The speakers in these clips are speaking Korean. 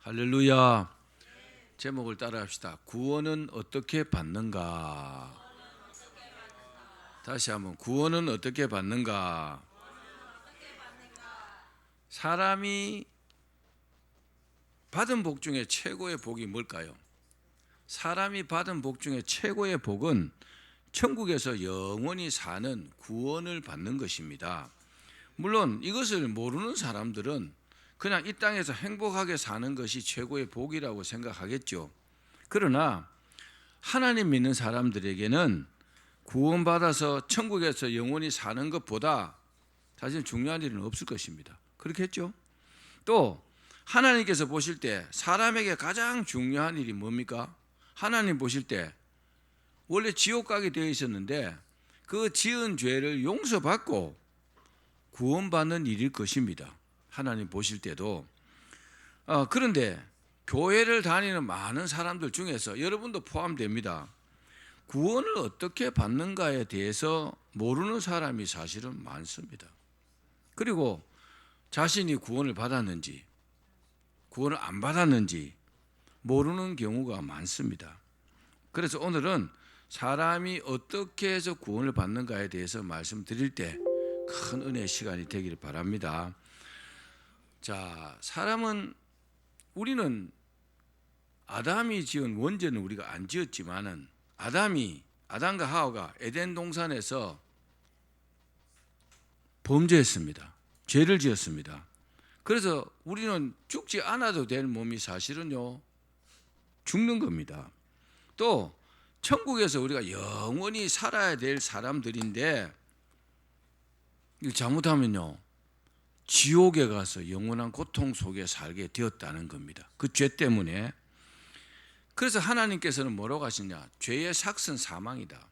할렐루야. 제목을 따라합시다. 구원은 어떻게 받는가? 다시 한번, 구원은 어떻게 받는가? 사람이 받은 복 중에 최고의 복이 뭘까요? 사람이 받은 복 중에 최고의 복은 천국에서 영원히 사는 구원을 받는 것입니다. 물론 이것을 모르는 사람들은 그냥 이 땅에서 행복하게 사는 것이 최고의 복이라고 생각하겠죠. 그러나 하나님 믿는 사람들에게는 구원받아서 천국에서 영원히 사는 것보다 사실 중요한 일은 없을 것입니다. 그렇겠죠? 또 하나님께서 보실 때 사람에게 가장 중요한 일이 뭡니까? 하나님 보실 때 원래 지옥 가게 되어 있었는데 그 지은 죄를 용서받고 구원받는 일일 것입니다. 하나님 보실 때도. 그런데 교회를 다니는 많은 사람들 중에서 여러분도 포함됩니다. 구원을 어떻게 받는가에 대해서 모르는 사람이 사실은 많습니다. 그리고 자신이 구원을 받았는지 구원을 안 받았는지 모르는 경우가 많습니다. 그래서 오늘은 사람이 어떻게 해서 구원을 받는가에 대해서 말씀드릴 때 큰 은혜의 시간이 되기를 바랍니다. 자, 우리는 아담이 지은 원죄는 우리가 안 지었지만은 아담과 하와가 에덴 동산에서 범죄했습니다. 죄를 지었습니다. 그래서 우리는 죽지 않아도 될 몸이 사실은요 죽는 겁니다. 또 천국에서 우리가 영원히 살아야 될 사람들인데 이거 잘못하면요 지옥에 가서 영원한 고통 속에 살게 되었다는 겁니다. 그 죄 때문에. 그래서 하나님께서는 뭐라고 하시냐? 죄의 삭은 사망이다.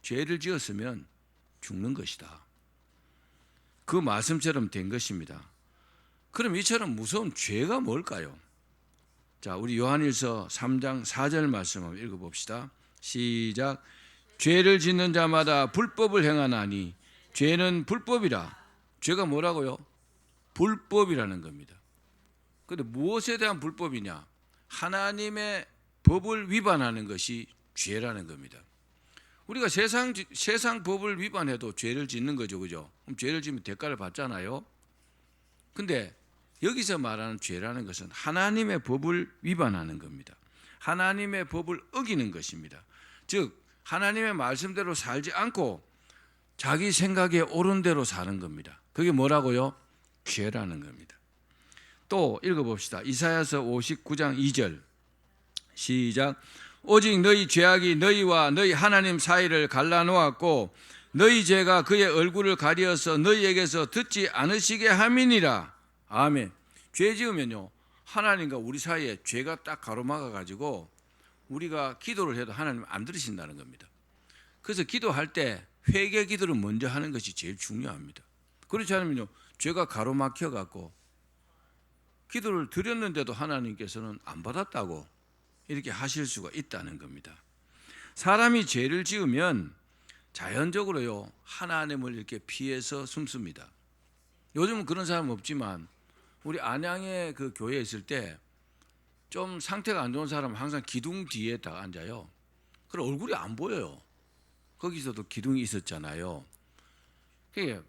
죄를 지었으면 죽는 것이다. 그 말씀처럼 된 것입니다. 그럼 이처럼 무서운 죄가 뭘까요? 자, 우리 요한일서 3장 4절 말씀 한번 읽어봅시다. 시작. 죄를 짓는 자마다 불법을 행하나니 죄는 불법이라. 죄가 뭐라고요? 불법이라는 겁니다. 그런데 무엇에 대한 불법이냐? 하나님의 법을 위반하는 것이 죄라는 겁니다. 우리가 세상 법을 위반해도 죄를 짓는 거죠, 그죠? 그럼 죄를 지면 대가를 받잖아요. 근데 여기서 말하는 죄라는 것은 하나님의 법을 위반하는 겁니다. 하나님의 법을 어기는 것입니다. 즉 하나님의 말씀대로 살지 않고 자기 생각에 옳은 대로 사는 겁니다. 그게 뭐라고요? 죄라는 겁니다. 또 읽어봅시다. 이사야서 59장 2절 시작. 오직 너희 죄악이 너희와 너희 하나님 사이를 갈라놓았고 너희 죄가 그의 얼굴을 가리어서 너희에게서 듣지 않으시게 함이니라. 아멘. 죄 지으면요 하나님과 우리 사이에 죄가 딱 가로막아 가지고 우리가 기도를 해도 하나님 안 들으신다는 겁니다. 그래서 기도할 때 회개 기도를 먼저 하는 것이 제일 중요합니다. 그렇지 않으면요 죄가 가로막혀 갖고 기도를 드렸는데도 하나님께서는 안 받았다고 이렇게 하실 수가 있다는 겁니다. 사람이 죄를 지으면 자연적으로요 하나님을 이렇게 피해서 숨습니다. 요즘은 그런 사람 없지만 우리 안양에 그 교회에 있을 때 좀 상태가 안 좋은 사람은 항상 기둥 뒤에 다 앉아요. 그럼 얼굴이 안 보여요. 거기서도 기둥이 있었잖아요. 그게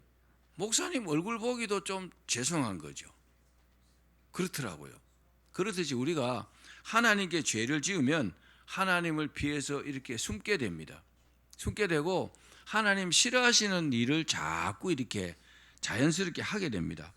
목사님 얼굴 보기도 좀 죄송한 거죠. 그렇더라고요. 그렇듯이 우리가 하나님께 죄를 지으면 하나님을 피해서 이렇게 숨게 됩니다. 숨게 되고 하나님 싫어하시는 일을 자꾸 이렇게 자연스럽게 하게 됩니다.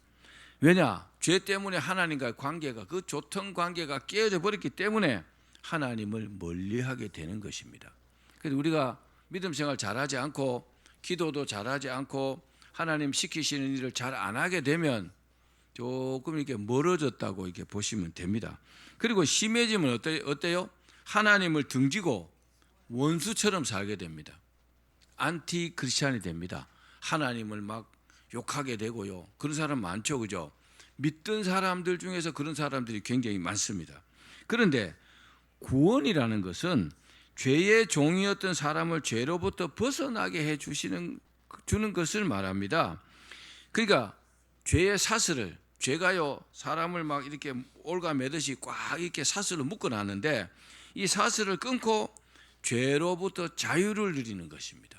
왜냐? 죄 때문에 하나님과의 관계가 그 좋던 관계가 깨어져 버렸기 때문에 하나님을 멀리하게 되는 것입니다. 그래서 우리가 믿음 생활 잘하지 않고 기도도 잘하지 않고 하나님 시키시는 일을 잘 안 하게 되면 조금 이렇게 멀어졌다고 이렇게 보시면 됩니다. 그리고 심해지면 어때요? 하나님을 등지고 원수처럼 살게 됩니다. 안티 크리스찬이 됩니다. 하나님을 막 욕하게 되고요. 그런 사람 많죠, 그죠? 믿던 사람들 중에서 그런 사람들이 굉장히 많습니다. 그런데 구원이라는 것은 죄의 종이었던 사람을 죄로부터 벗어나게 주는 것을 말합니다. 그러니까 죄의 사슬을 죄가요 사람을 막 이렇게 올가 매듯이 꽉 이렇게 사슬로 묶어놨는데 이 사슬을 끊고 죄로부터 자유를 누리는 것입니다.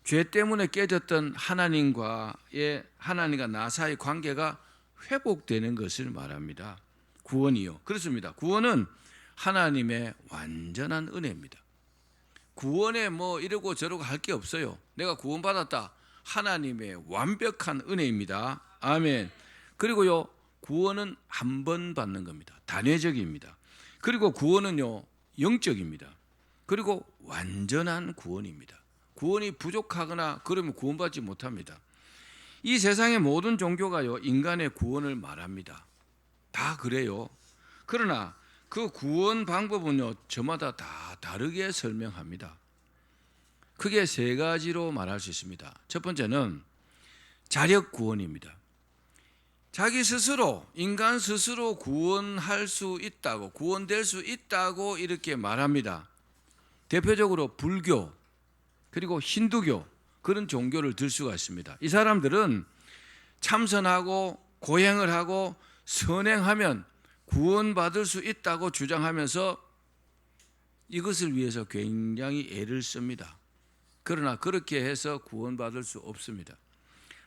죄 때문에 깨졌던 하나님과 나 사이 관계가 회복되는 것을 말합니다. 구원이요. 그렇습니다. 구원은 하나님의 완전한 은혜입니다. 구원에 뭐 이러고 저러고 할 게 없어요. 내가 구원받았다. 하나님의 완벽한 은혜입니다. 아멘. 그리고요, 구원은 한 번 받는 겁니다. 단회적입니다. 그리고 구원은요, 영적입니다. 그리고 완전한 구원입니다. 구원이 부족하거나 그러면 구원받지 못합니다. 이 세상의 모든 종교가요, 인간의 구원을 말합니다. 다 그래요. 그러나 그 구원 방법은요, 저마다 다 다르게 설명합니다. 크게 세 가지로 말할 수 있습니다. 첫 번째는 자력 구원입니다. 자기 스스로, 인간 스스로 구원할 수 있다고, 구원될 수 있다고 이렇게 말합니다. 대표적으로 불교, 그리고 힌두교, 그런 종교를 들 수가 있습니다. 이 사람들은 참선하고 고행을 하고 선행하면 구원받을 수 있다고 주장하면서 이것을 위해서 굉장히 애를 씁니다. 그러나 그렇게 해서 구원받을 수 없습니다.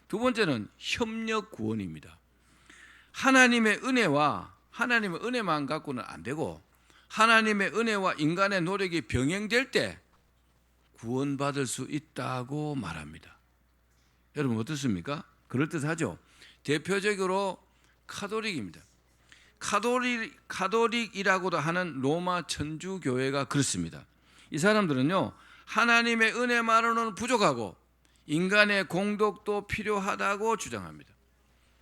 두 번째는 협력 구원입니다. 하나님의 은혜만 갖고는 안 되고 하나님의 은혜와 인간의 노력이 병행될 때 구원받을 수 있다고 말합니다. 여러분 어떻습니까? 그럴듯하죠? 대표적으로 카톨릭입니다. 카톨릭이라고도 하는 로마 천주교회가 그렇습니다. 이 사람들은요, 하나님의 은혜만으로는 부족하고 인간의 공덕도 필요하다고 주장합니다.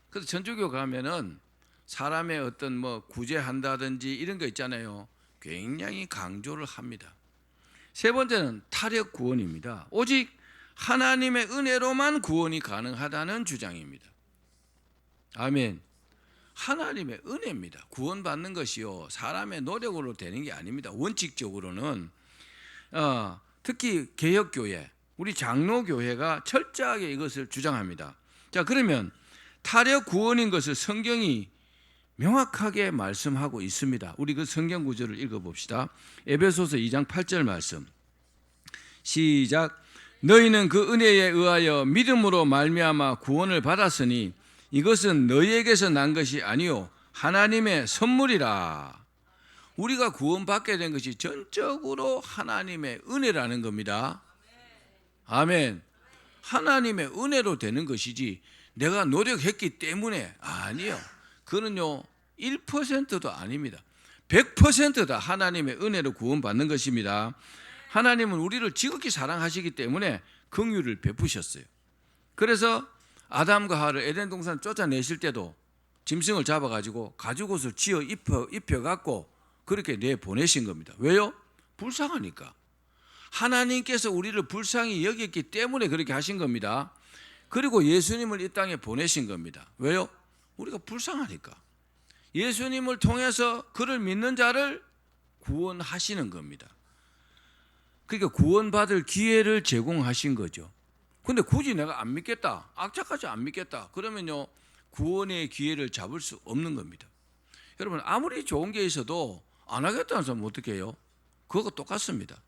그래서 천주교 가면은 사람의 어떤 뭐 구제한다든지 이런 거 있잖아요. 굉장히 강조를 합니다. 세 번째는 타력 구원입니다. 오직 하나님의 은혜로만 구원이 가능하다는 주장입니다. 아멘. 하나님의 은혜입니다. 구원받는 것이요, 사람의 노력으로 되는 게 아닙니다. 원칙적으로는 특히 개혁교회, 우리 장로교회가 철저하게 이것을 주장합니다. 자, 그러면 타력 구원인 것을 성경이 명확하게 말씀하고 있습니다. 우리 그 성경 구절을 읽어봅시다. 에베소서 2장 8절 말씀. 시작. 너희는 그 은혜에 의하여 믿음으로 말미암아 구원을 받았으니 이것은 너희에게서 난 것이 아니요 하나님의 선물이라. 우리가 구원받게 된 것이 전적으로 하나님의 은혜라는 겁니다. 아멘. 하나님의 은혜로 되는 것이지 내가 노력했기 때문에 아니요. 그는요 1%도 아닙니다. 100% 다 하나님의 은혜로 구원받는 것입니다. 하나님은 우리를 지극히 사랑하시기 때문에 긍휼을 베푸셨어요. 그래서 아담과 하와를 에덴 동산 쫓아내실 때도 짐승을 잡아가지고 가죽옷을 지어 입혀갖고 그렇게 내보내신 겁니다. 왜요? 불쌍하니까. 하나님께서 우리를 불쌍히 여겼기 때문에 그렇게 하신 겁니다. 그리고 예수님을 이 땅에 보내신 겁니다. 왜요? 우리가 불쌍하니까. 예수님을 통해서 그를 믿는 자를 구원하시는 겁니다. 그러니까 구원받을 기회를 제공하신 거죠. 근데 굳이 내가 안 믿겠다, 악착같이 안 믿겠다, 그러면요 구원의 기회를 잡을 수 없는 겁니다. 여러분 아무리 좋은 게 있어도 안 하겠다는 사람은 어떻게 해요? 그거 똑같습니다.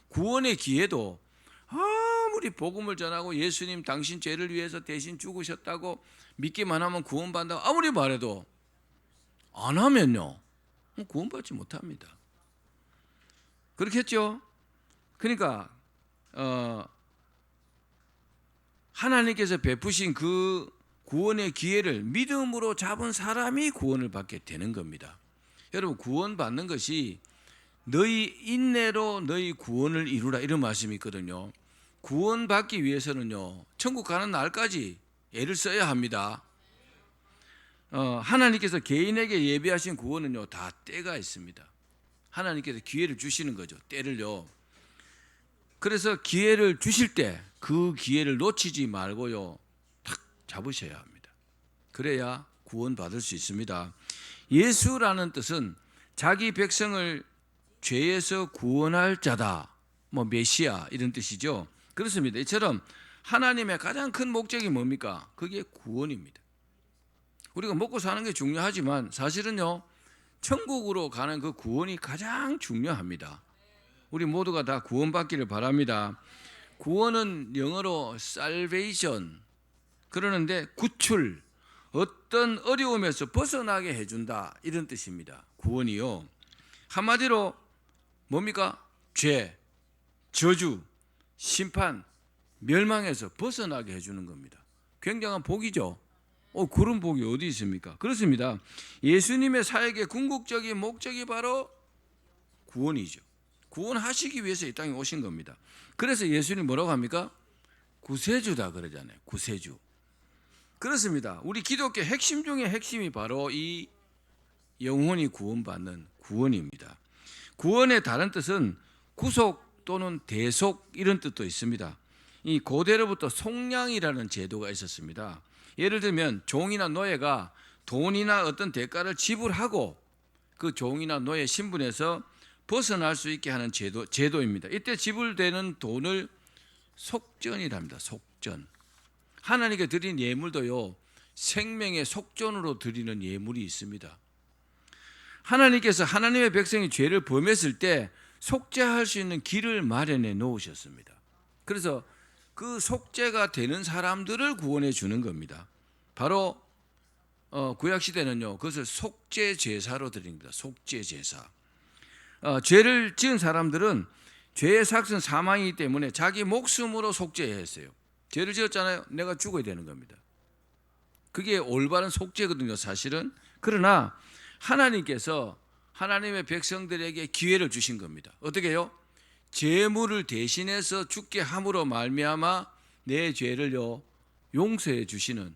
구원의 기회도 아무리 복음을 전하고 예수님 당신 죄를 위해서 대신 죽으셨다고 믿기만 하면 구원받는다고 아무리 말해도 안 하면요 구원받지 못합니다. 그렇겠죠? 그러니까 하나님께서 베푸신 그 구원의 기회를 믿음으로 잡은 사람이 구원을 받게 되는 겁니다. 여러분 구원받는 것이 너희 인내로 너희 구원을 이루라 이런 말씀이 있거든요. 구원받기 위해서는요 천국 가는 날까지 애를 써야 합니다. 하나님께서 개인에게 예비하신 구원은요 다 때가 있습니다. 하나님께서 기회를 주시는 거죠. 때를요. 그래서 기회를 주실 때 그 기회를 놓치지 말고요 탁 잡으셔야 합니다. 그래야 구원받을 수 있습니다. 예수라는 뜻은 자기 백성을 죄에서 구원할 자다, 뭐 메시아 이런 뜻이죠. 그렇습니다. 이처럼 하나님의 가장 큰 목적이 뭡니까? 그게 구원입니다. 우리가 먹고 사는 게 중요하지만 사실은요, 천국으로 가는 그 구원이 가장 중요합니다. 우리 모두가 다 구원받기를 바랍니다. 구원은 영어로 salvation, 그러는데 구출, 어떤 어려움에서 벗어나게 해준다, 이런 뜻입니다. 구원이요, 한마디로 뭡니까? 죄, 저주, 심판, 멸망에서 벗어나게 해주는 겁니다. 굉장한 복이죠. 그런 복이 어디 있습니까? 그렇습니다. 예수님의 사역의 궁극적인 목적이 바로 구원이죠. 구원하시기 위해서 이 땅에 오신 겁니다. 그래서 예수님 뭐라고 합니까? 구세주다 그러잖아요. 구세주. 그렇습니다. 우리 기독교 핵심 중에 핵심이 바로 이 영혼이 구원받는 구원입니다. 구원의 다른 뜻은 구속 또는 대속, 이런 뜻도 있습니다. 이 고대로부터 속량이라는 제도가 있었습니다. 예를 들면 종이나 노예가 돈이나 어떤 대가를 지불하고 그 종이나 노예 신분에서 벗어날 수 있게 하는 제도입니다. 이때 지불되는 돈을 속전이랍니다. 속전. 하나님께 드린 예물도요, 생명의 속전으로 드리는 예물이 있습니다. 하나님께서 하나님의 백성이 죄를 범했을 때 속죄할 수 있는 길을 마련해 놓으셨습니다. 그래서 그 속죄가 되는 사람들을 구원해 주는 겁니다. 바로 구약시대는요, 그것을 속죄 제사로 드립니다. 속죄 제사. 죄를 지은 사람들은 죄의 삭은 사망이기 때문에 자기 목숨으로 속죄해야 했어요. 죄를 지었잖아요. 내가 죽어야 되는 겁니다. 그게 올바른 속죄거든요, 사실은. 그러나 하나님께서 하나님의 백성들에게 기회를 주신 겁니다. 어떻게 해요? 제물을 대신해서 죽게 함으로 말미암아 내 죄를요 용서해 주시는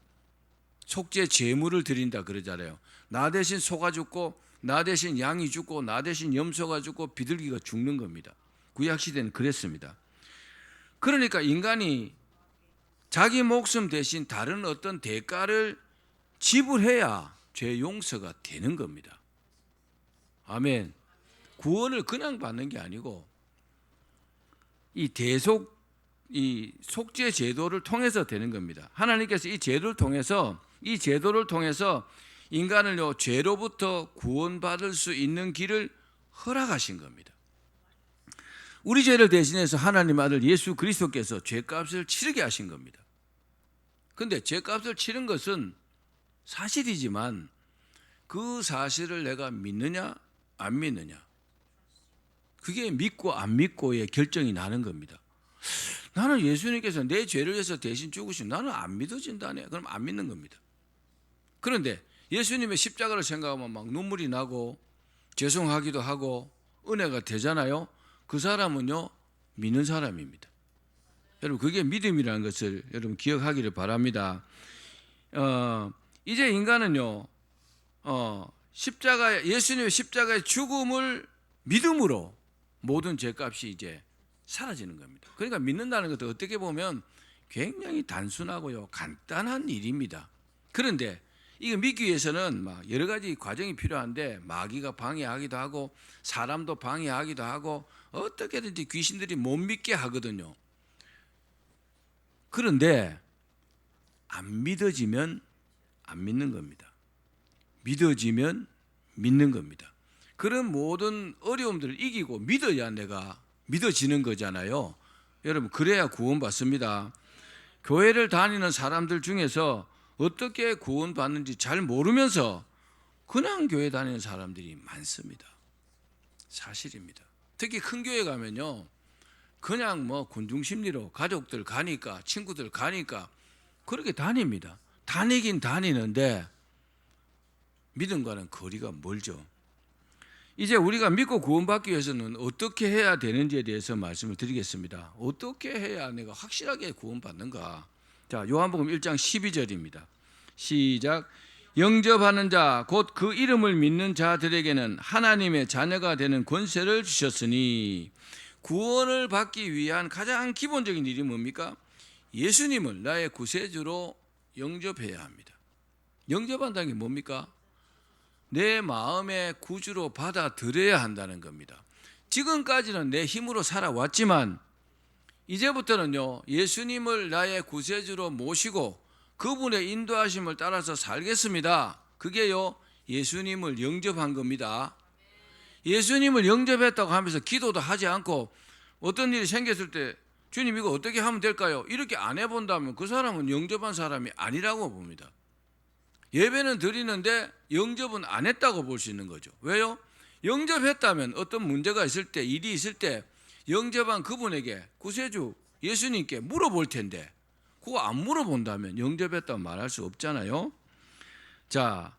속죄 제물을 드린다 그러잖아요. 나 대신 소가 죽고, 나 대신 양이 죽고, 나 대신 염소가 죽고, 비둘기가 죽는 겁니다. 구약시대는 그랬습니다. 그러니까 인간이 자기 목숨 대신 다른 어떤 대가를 지불해야 죄 용서가 되는 겁니다. 아멘. 구원을 그냥 받는 게 아니고 이 속죄 제도를 통해서 되는 겁니다. 하나님께서 이 제도를 통해서 인간을요 죄로부터 구원받을 수 있는 길을 허락하신 겁니다. 우리 죄를 대신해서 하나님 아들 예수 그리스도께서 죄값을 치르게 하신 겁니다. 그런데 죄값을 치른 것은 사실이지만 그 사실을 내가 믿느냐 안 믿느냐, 그게 믿고 안 믿고의 결정이 나는 겁니다. 나는 예수님께서 내 죄를 위해서 대신 죽으시면 나는 안 믿어진다네. 그럼 안 믿는 겁니다. 그런데 예수님의 십자가를 생각하면 막 눈물이 나고 죄송하기도 하고 은혜가 되잖아요. 그 사람은요 믿는 사람입니다. 여러분, 그게 믿음이라는 것을 여러분 기억하기를 바랍니다. 이제 인간은요 예수님의 십자가의 죽음을 믿음으로 모든 죄값이 이제 사라지는 겁니다. 그러니까 믿는다는 것도 어떻게 보면 굉장히 단순하고요 간단한 일입니다. 그런데 이거 믿기 위해서는 막 여러 가지 과정이 필요한데, 마귀가 방해하기도 하고 사람도 방해하기도 하고 어떻게든지 귀신들이 못 믿게 하거든요. 그런데 안 믿어지면 안 믿는 겁니다. 믿어지면 믿는 겁니다. 그런 모든 어려움들을 이기고 믿어야 내가 믿어지는 거잖아요. 여러분, 그래야 구원받습니다. 교회를 다니는 사람들 중에서 어떻게 구원받는지 잘 모르면서 그냥 교회 다니는 사람들이 많습니다. 사실입니다. 특히 큰 교회 가면요 그냥 뭐 군중심리로 가족들 가니까, 친구들 가니까 그렇게 다닙니다. 다니긴 다니는데 믿음과는 거리가 멀죠. 이제 우리가 믿고 구원받기 위해서는 어떻게 해야 되는지에 대해서 말씀을 드리겠습니다. 어떻게 해야 내가 확실하게 구원받는가? 자, 요한복음 1장 12절입니다. 시작. 영접하는 자 곧 그 이름을 믿는 자들에게는 하나님의 자녀가 되는 권세를 주셨으니. 구원을 받기 위한 가장 기본적인 일이 뭡니까? 예수님을 나의 구세주로 영접해야 합니다. 영접한다는 게 뭡니까? 내 마음의 구주로 받아들여야 한다는 겁니다. 지금까지는 내 힘으로 살아왔지만 이제부터는요 예수님을 나의 구세주로 모시고 그분의 인도하심을 따라서 살겠습니다. 그게요, 예수님을 영접한 겁니다. 예수님을 영접했다고 하면서 기도도 하지 않고 어떤 일이 생겼을 때 주님 이거 어떻게 하면 될까요? 이렇게 안 해본다면 그 사람은 영접한 사람이 아니라고 봅니다. 예배는 드리는데 영접은 안 했다고 볼 수 있는 거죠. 왜요? 영접했다면 어떤 문제가 있을 때, 일이 있을 때 영접한 그분에게, 구세주 예수님께 물어볼 텐데 그거 안 물어본다면 영접했다고 말할 수 없잖아요. 자,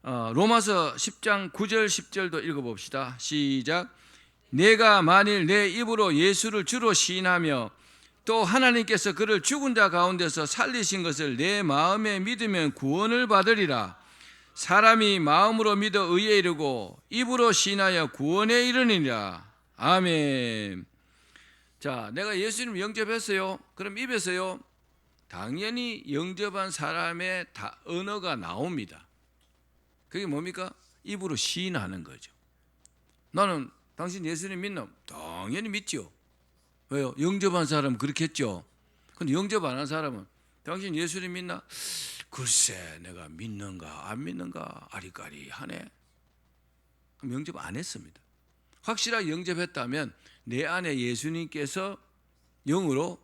로마서 10장 9절 10절도 읽어봅시다. 시작. 내가 만일 내 입으로 예수를 주로 시인하며 또 하나님께서 그를 죽은 자 가운데서 살리신 것을 내 마음에 믿으면 구원을 받으리라. 사람이 마음으로 믿어 의에 이르고 입으로 시인하여 구원에 이르니라. 아멘. 자, 내가 예수님 영접했어요. 그럼 입에서요, 당연히 영접한 사람의 언어가 나옵니다. 그게 뭡니까? 입으로 시인하는 거죠. 나는 당신 예수님 믿나? 당연히 믿죠. 왜요? 영접한 사람은 그렇겠죠. 근데 영접 안 한 사람은 당신 예수님 믿나? 글쎄 내가 믿는가 안 믿는가 아리까리하네. 그럼 영접 안 했습니다. 확실하게 영접했다면 내 안에 예수님께서 영으로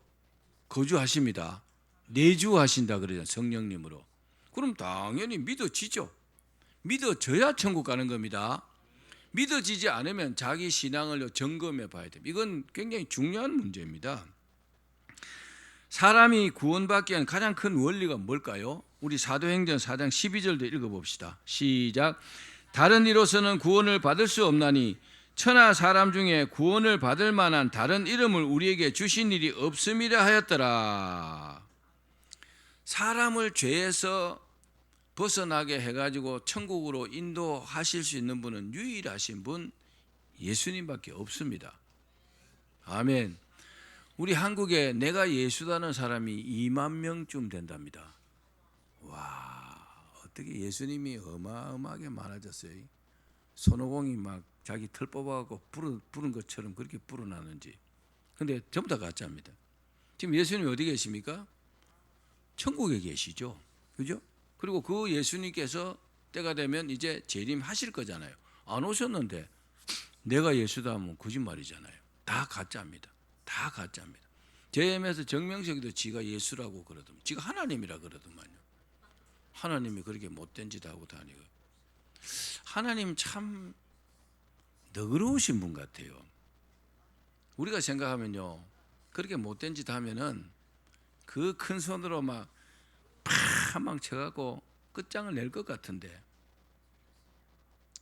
거주하십니다. 내주하신다 그러잖아요. 성령님으로. 그럼 당연히 믿어지죠. 믿어져야 천국 가는 겁니다. 믿어지지 않으면 자기 신앙을 점검해 봐야 됩니다. 이건 굉장히 중요한 문제입니다. 사람이 구원받기 위한 가장 큰 원리가 뭘까요? 우리 사도행전 4장 12절도 읽어봅시다. 시작. 다른 이로서는 구원을 받을 수 없나니 천하 사람 중에 구원을 받을 만한 다른 이름을 우리에게 주신 일이 없음이라 하였더라. 사람을 죄에서 벗어나게 해가지고 천국으로 인도하실 수 있는 분은 유일하신 분 예수님밖에 없습니다. 아멘. 우리 한국에 내가 예수다는 사람이 2만 명쯤 된답니다. 와, 어떻게 예수님이 어마어마하게 많아졌어요. 손오공이 막 자기 털 뽑아갖고 부른 것처럼 그렇게 불어나는지. 근데 전부 다 가짜입니다. 지금 예수님이 어디 계십니까? 천국에 계시죠. 그죠? 그리고 그 예수님께서 때가 되면 이제 재림하실 거잖아요. 안 오셨는데 내가 예수다 하면 거짓말이잖아요. 다 가짜입니다. 다 가짜입니다. 제임에서 정명석이도 지가 예수라고 그러더만, 지가 하나님이라 그러더만요. 하나님이 그렇게 못된 짓 하고 다니고. 하나님 참 너그러우신 분 같아요. 우리가 생각하면요, 그렇게 못된 짓 하면은 그 큰 손으로 막 팍 쳐갖고 끝장을 낼 것 같은데,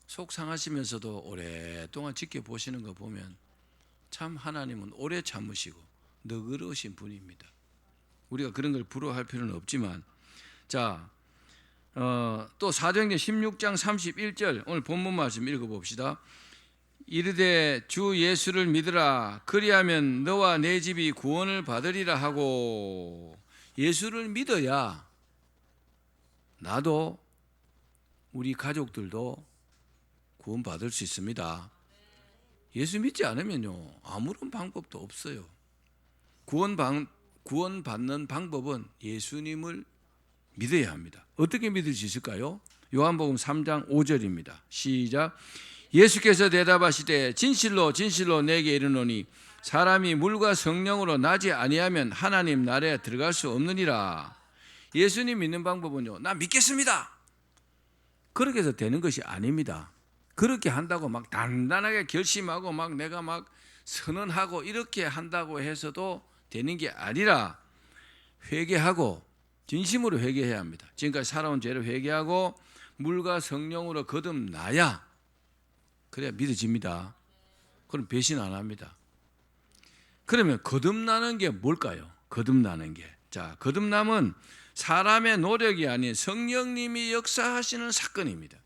속 상하시면서도 오랫동안 지켜보시는 거 보면 참 하나님은 오래 참으시고 너그러우신 분입니다. 우리가 그런 걸 부러워할 필요는 없지만, 자, 또 사도행전 16장 31절 오늘 본문 말씀 읽어봅시다. 이르되 주 예수를 믿으라. 그리하면 너와 내 집이 구원을 받으리라 하고. 예수를 믿어야 나도 우리 가족들도 구원받을 수 있습니다. 예수 믿지 않으면요, 아무런 방법도 없어요. 구원받는 방법은 예수님을 믿어야 합니다. 어떻게 믿을 수 있을까요? 요한복음 3장 5절입니다. 시작. 예수께서 대답하시되 진실로 진실로 내게 이르노니 사람이 물과 성령으로 나지 아니하면 하나님 나라에 들어갈 수 없느니라. 예수님 믿는 방법은요, 나 믿겠습니다, 그렇게 해서 되는 것이 아닙니다. 그렇게 한다고 막 단단하게 결심하고 막 내가 막 선언하고 이렇게 한다고 해서도 되는 게 아니라 회개하고 진심으로 회개해야 합니다. 지금까지 살아온 죄를 회개하고 물과 성령으로 거듭나야, 그래야 믿어집니다. 그럼 배신 안 합니다. 그러면 거듭나는 게 뭘까요? 거듭나는 게, 자, 거듭남은 사람의 노력이 아닌 성령님이 역사하시는 사건입니다.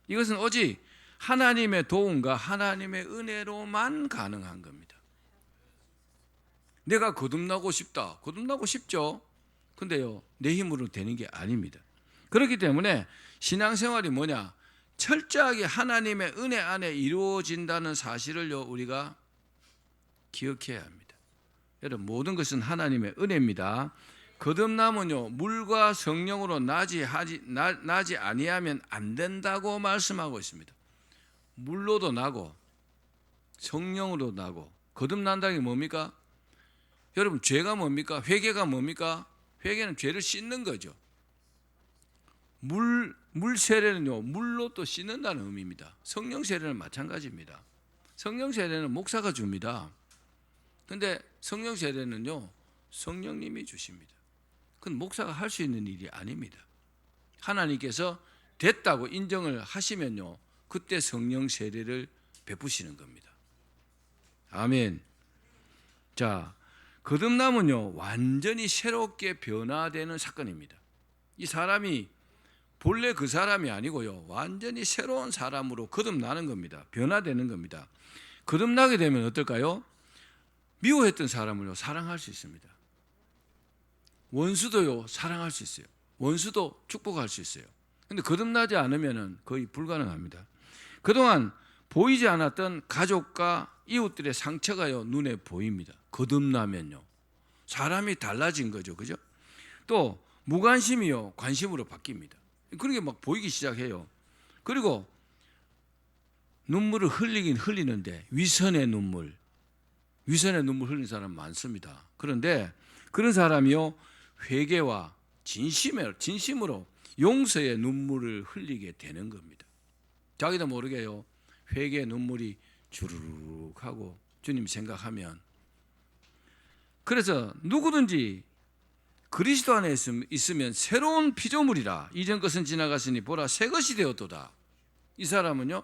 이것은 오직 하나님의 도움과 하나님의 은혜로만 가능한 겁니다. 내가 거듭나고 싶다, 거듭나고 싶죠. 근데요, 내 힘으로 되는 게 아닙니다. 그렇기 때문에 신앙생활이 뭐냐? 철저하게 하나님의 은혜 안에 이루어진다는 사실을요, 우리가 기억해야 합니다. 여러분, 모든 것은 하나님의 은혜입니다. 거듭남은요 물과 성령으로 나지 아니하면 안 된다고 말씀하고 있습니다. 물로도 나고 성령으로 나고 거듭난다는 게 뭡니까? 여러분 죄가 뭡니까? 회개가 뭡니까? 회개는 죄를 씻는 거죠. 물 세례는요 물로 또 씻는다는 의미입니다. 성령 세례는 마찬가지입니다. 성령 세례는 목사가 줍니다. 근데 성령 세례는요 성령님이 주십니다. 그건 목사가 할 수 있는 일이 아닙니다. 하나님께서 됐다고 인정을 하시면요 그때 성령 세례를 베푸시는 겁니다. 아멘. 자, 거듭남은요 완전히 새롭게 변화되는 사건입니다. 이 사람이 본래 그 사람이 아니고요 완전히 새로운 사람으로 거듭나는 겁니다. 변화되는 겁니다. 거듭나게 되면 어떨까요? 미워했던 사람을요 사랑할 수 있습니다. 원수도요 사랑할 수 있어요. 원수도 축복할 수 있어요. 근데 거듭나지 않으면 거의 불가능합니다. 그동안 보이지 않았던 가족과 이웃들의 상처가요 눈에 보입니다. 거듭나면요 사람이 달라진 거죠. 그죠? 또 무관심이요 관심으로 바뀝니다. 그런 게 막 보이기 시작해요. 그리고 눈물을 흘리긴 흘리는데 위선의 눈물 흘리는 사람 많습니다. 그런데 그런 사람이요 회개와 진심으로 용서의 눈물을 흘리게 되는 겁니다. 자기도 모르게요 회개의 눈물이 주르륵 하고 주님 생각하면, 그래서 누구든지 그리스도 안에 있으면 새로운 피조물이라 이전 것은 지나갔으니 보라 새 것이 되었도다. 이 사람은요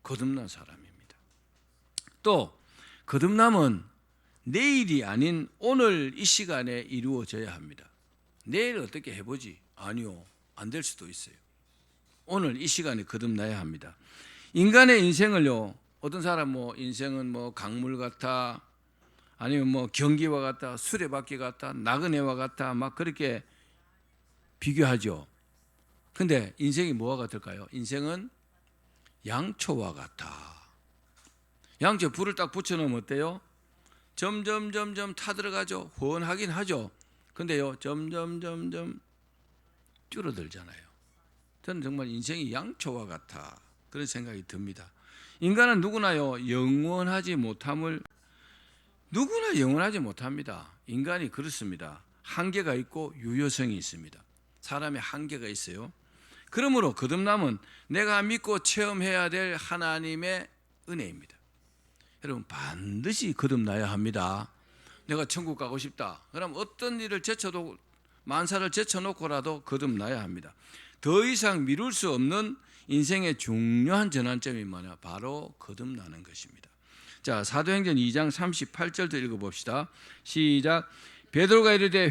거듭난 사람입니다. 또 거듭남은 내일이 아닌 오늘 이 시간에 이루어져야 합니다. 내일 어떻게 해보지? 아니요, 안 될 수도 있어요. 오늘 이 시간에 거듭나야 합니다. 인간의 인생을요 어떤 사람 인생은 강물 같아, 아니면 경기와 같다, 수레바퀴 같다, 나그네와 같다, 막 그렇게 비교하죠. 근데 인생이 뭐와 같을까요? 인생은 양초와 같아. 양초에 불을 딱 붙여놓으면 어때요? 점점 타들어가죠. 훤하긴 하죠. 근데요 점점 줄어들잖아요. 저는 정말 인생이 양초와 같아 그런 생각이 듭니다. 인간은 누구나 영원하지 못합니다. 인간이 그렇습니다. 한계가 있고 유효성이 있습니다. 사람의 한계가 있어요. 그러므로 거듭남은 내가 믿고 체험해야 될 하나님의 은혜입니다. 여러분 반드시 거듭나야 합니다. 내가 천국 가고 싶다. 그럼 어떤 일을 제쳐도 만사를 제쳐놓고라도 거듭나야 합니다. 더 이상 미룰 수 없는 인생의 중요한 전환점이 뭐냐? 바로 거듭나는 것입니다. 자, 사도행전 2장 38절도 읽어봅시다. 시작. 베드로가 이르되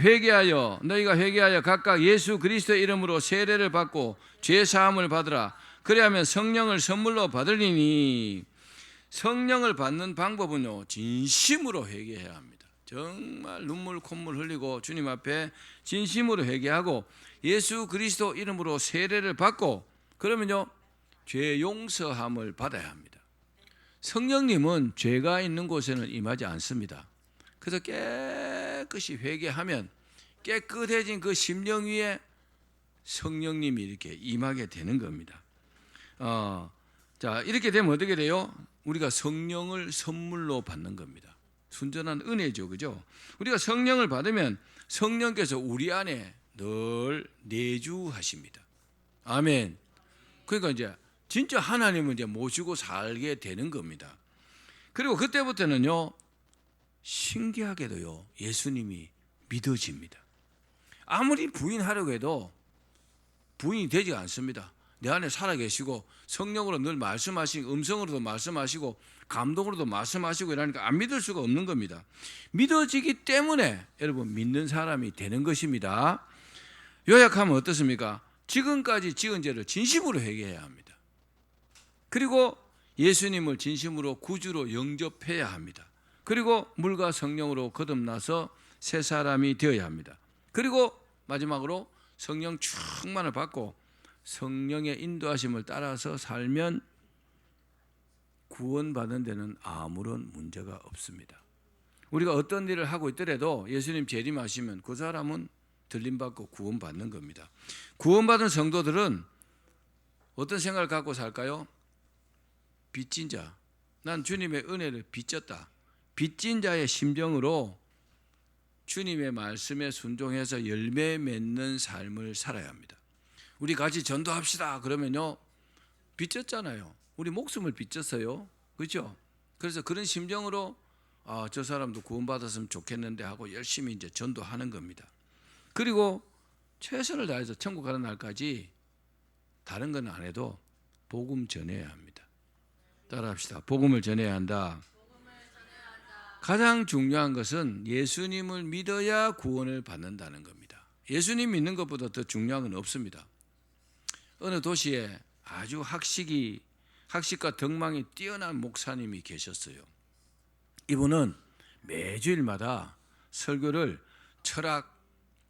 너희가 회개하여 각각 예수 그리스도의 이름으로 세례를 받고 죄 사함을 받으라. 그리하면 성령을 선물로 받으리니. 성령을 받는 방법은요 진심으로 회개해야 합니다. 정말 눈물 콧물 흘리고 주님 앞에 진심으로 회개하고 예수 그리스도 이름으로 세례를 받고, 그러면요 죄 용서함을 받아야 합니다. 성령님은 죄가 있는 곳에는 임하지 않습니다. 그래서 깨끗이 회개하면 깨끗해진 그 심령 위에 성령님이 이렇게 임하게 되는 겁니다. 자, 이렇게 되면 어떻게 돼요? 우리가 성령을 선물로 받는 겁니다. 순전한 은혜죠, 그죠? 우리가 성령을 받으면 성령께서 우리 안에 늘 내주하십니다. 아멘. 그러니까 이제 진짜 하나님을 이제 모시고 살게 되는 겁니다. 그리고 그때부터는요 신기하게도요 예수님이 믿어집니다. 아무리 부인하려고 해도 부인이 되지 않습니다. 내 안에 살아계시고 성령으로 늘 말씀하시고 음성으로도 말씀하시고 감동으로도 말씀하시고 이러니까 안 믿을 수가 없는 겁니다. 믿어지기 때문에 여러분 믿는 사람이 되는 것입니다. 요약하면 어떻습니까? 지금까지 지은 죄를 진심으로 회개해야 합니다. 그리고 예수님을 진심으로 구주로 영접해야 합니다. 그리고 물과 성령으로 거듭나서 새 사람이 되어야 합니다. 그리고 마지막으로 성령 충만을 받고 성령의 인도하심을 따라서 살면 구원받는 데는 아무런 문제가 없습니다. 우리가 어떤 일을 하고 있더라도 예수님 재림하시면 그 사람은 들림받고 구원받는 겁니다. 구원받은 성도들은 어떤 생각을 갖고 살까요? 빚진 자. 난 주님의 은혜를 빚졌다. 빚진 자의 심정으로 주님의 말씀에 순종해서 열매 맺는 삶을 살아야 합니다. 우리 같이 전도합시다 그러면요, 빚졌잖아요. 우리 목숨을 빚졌어요. 그렇죠? 그래서 그런 심정으로 저 사람도 구원받았으면 좋겠는데 하고 열심히 이제 전도하는 겁니다. 그리고 최선을 다해서 천국 가는 날까지 다른 건 안 해도 복음 전해야 합니다. 따라합시다. 복음을 전해야 한다. 가장 중요한 것은 예수님을 믿어야 구원을 받는다는 겁니다. 예수님 믿는 것보다 더 중요한 건 없습니다. 어느 도시에 아주 학식과 덕망이 뛰어난 목사님이 계셨어요. 이분은 매주일마다 설교를 철학,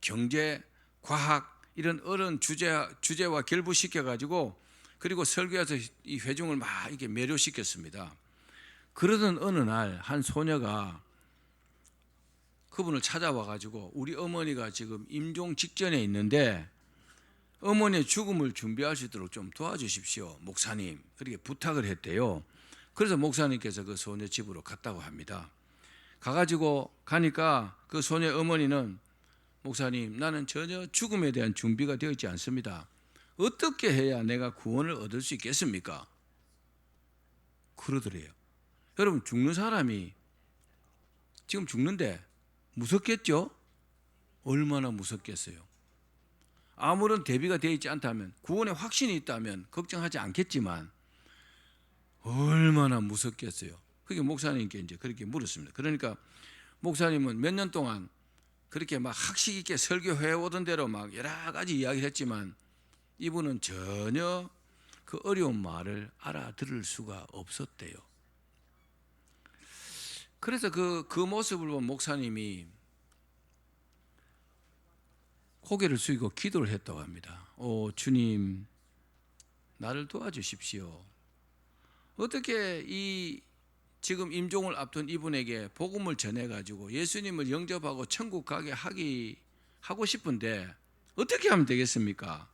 경제, 과학 이런 어려운 주제와 결부시켜가지고 그리고 설교에서 이 회중을 막 이렇게 매료시켰습니다. 그러던 어느 날 한 소녀가 그분을 찾아와가지고 우리 어머니가 지금 임종 직전에 있는데 어머니의 죽음을 준비할 수 있도록 좀 도와주십시오, 목사님. 그렇게 부탁을 했대요. 그래서 목사님께서 그 소녀 집으로 갔다고 합니다. 가니까 그 소녀 어머니는 목사님, 나는 전혀 죽음에 대한 준비가 되어 있지 않습니다. 어떻게 해야 내가 구원을 얻을 수 있겠습니까? 그러더래요. 여러분, 죽는 사람이 지금 죽는데 무섭겠죠? 얼마나 무섭겠어요. 아무런 대비가 되어 있지 않다면, 구원의 확신이 있다면 걱정하지 않겠지만 얼마나 무섭겠어요. 그게 목사님께 이제 그렇게 물었습니다. 그러니까 목사님은 몇 년 동안 그렇게 막 학식 있게 설교해 오던 대로 막 여러 가지 이야기를 했지만 이분은 전혀 그 어려운 말을 알아들을 수가 없었대요. 그래서 그 모습을 본 목사님이 고개를 숙이고 기도를 했다고 합니다. 주님, 나를 도와주십시오. 어떻게 이 지금 임종을 앞둔 이분에게 복음을 전해가지고 예수님을 영접하고 천국 가게 하고 싶은데 어떻게 하면 되겠습니까?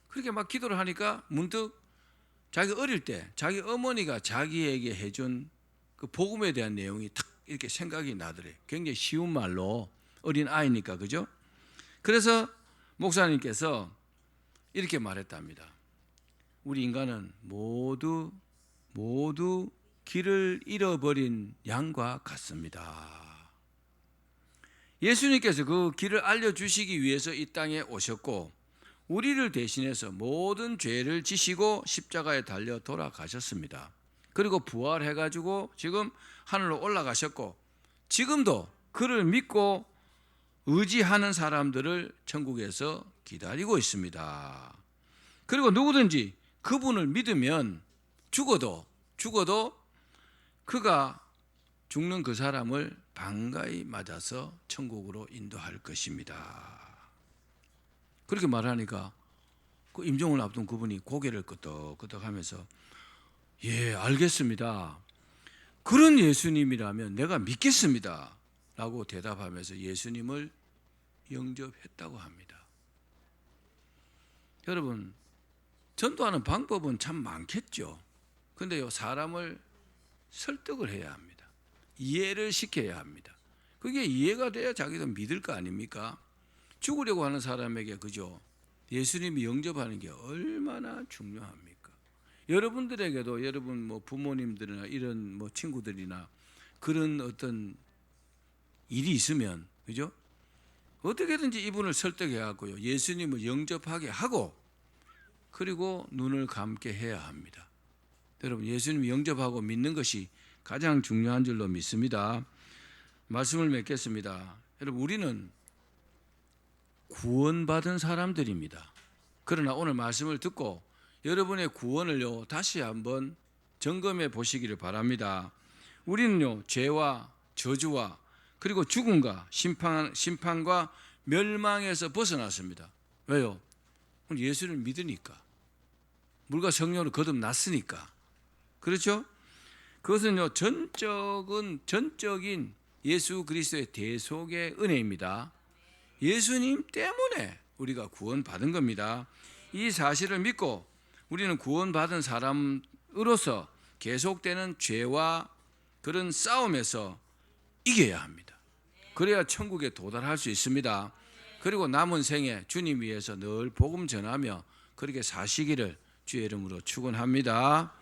그렇게 막 기도를 하니까 문득 자기 어릴 때 자기 어머니가 자기에게 해준 그 복음에 대한 내용이 탁 이렇게 생각이 나더래요. 굉장히 쉬운 말로, 어린 아이니까, 그죠? 그래서 목사님께서 이렇게 말했답니다. 우리 인간은 모두 길을 잃어버린 양과 같습니다. 예수님께서 그 길을 알려주시기 위해서 이 땅에 오셨고 우리를 대신해서 모든 죄를 지시고 십자가에 달려 돌아가셨습니다. 그리고 부활해가지고 지금 하늘로 올라가셨고 지금도 그를 믿고 의지하는 사람들을 천국에서 기다리고 있습니다. 그리고 누구든지 그분을 믿으면 죽어도 그가 죽는 그 사람을 반가이 맞아서 천국으로 인도할 것입니다. 그렇게 말하니까 그 임종을 앞둔 그분이 고개를 끄덕끄덕하면서 예, 알겠습니다. 그런 예수님이라면 내가 믿겠습니다. 라고 대답하면서 예수님을 영접했다고 합니다. 여러분, 전도하는 방법은 참 많겠죠. 그런데요, 사람을 설득을 해야 합니다. 이해를 시켜야 합니다. 그게 이해가 돼야 자기도 믿을 거 아닙니까? 죽으려고 하는 사람에게 그죠? 예수님이 영접하는 게 얼마나 중요합니까? 여러분들에게도 여러분 뭐 부모님들이나 이런 뭐 친구들이나 그런 어떤 일이 있으면 그죠? 어떻게든지 이분을 설득해 갖고요, 예수님을 영접하게 하고 그리고 눈을 감게 해야 합니다. 여러분, 예수님 영접하고 믿는 것이 가장 중요한 줄로 믿습니다. 말씀을 맺겠습니다. 여러분, 우리는 구원받은 사람들입니다. 그러나 오늘 말씀을 듣고 여러분의 구원을요 다시 한번 점검해 보시기를 바랍니다. 우리는요 죄와 저주와 그리고 죽음과 심판과 멸망에서 벗어났습니다. 왜요? 예수를 믿으니까, 물과 성령으로 거듭났으니까. 그렇죠? 그것은요 전적인 예수 그리스도의 대속의 은혜입니다. 예수님 때문에 우리가 구원받은 겁니다. 이 사실을 믿고 우리는 구원받은 사람으로서 계속되는 죄와 그런 싸움에서 이겨야 합니다. 그래야 천국에 도달할 수 있습니다. 그리고 남은 생에 주님 위해서 늘 복음 전하며 그렇게 사시기를 주의 이름으로 축원합니다.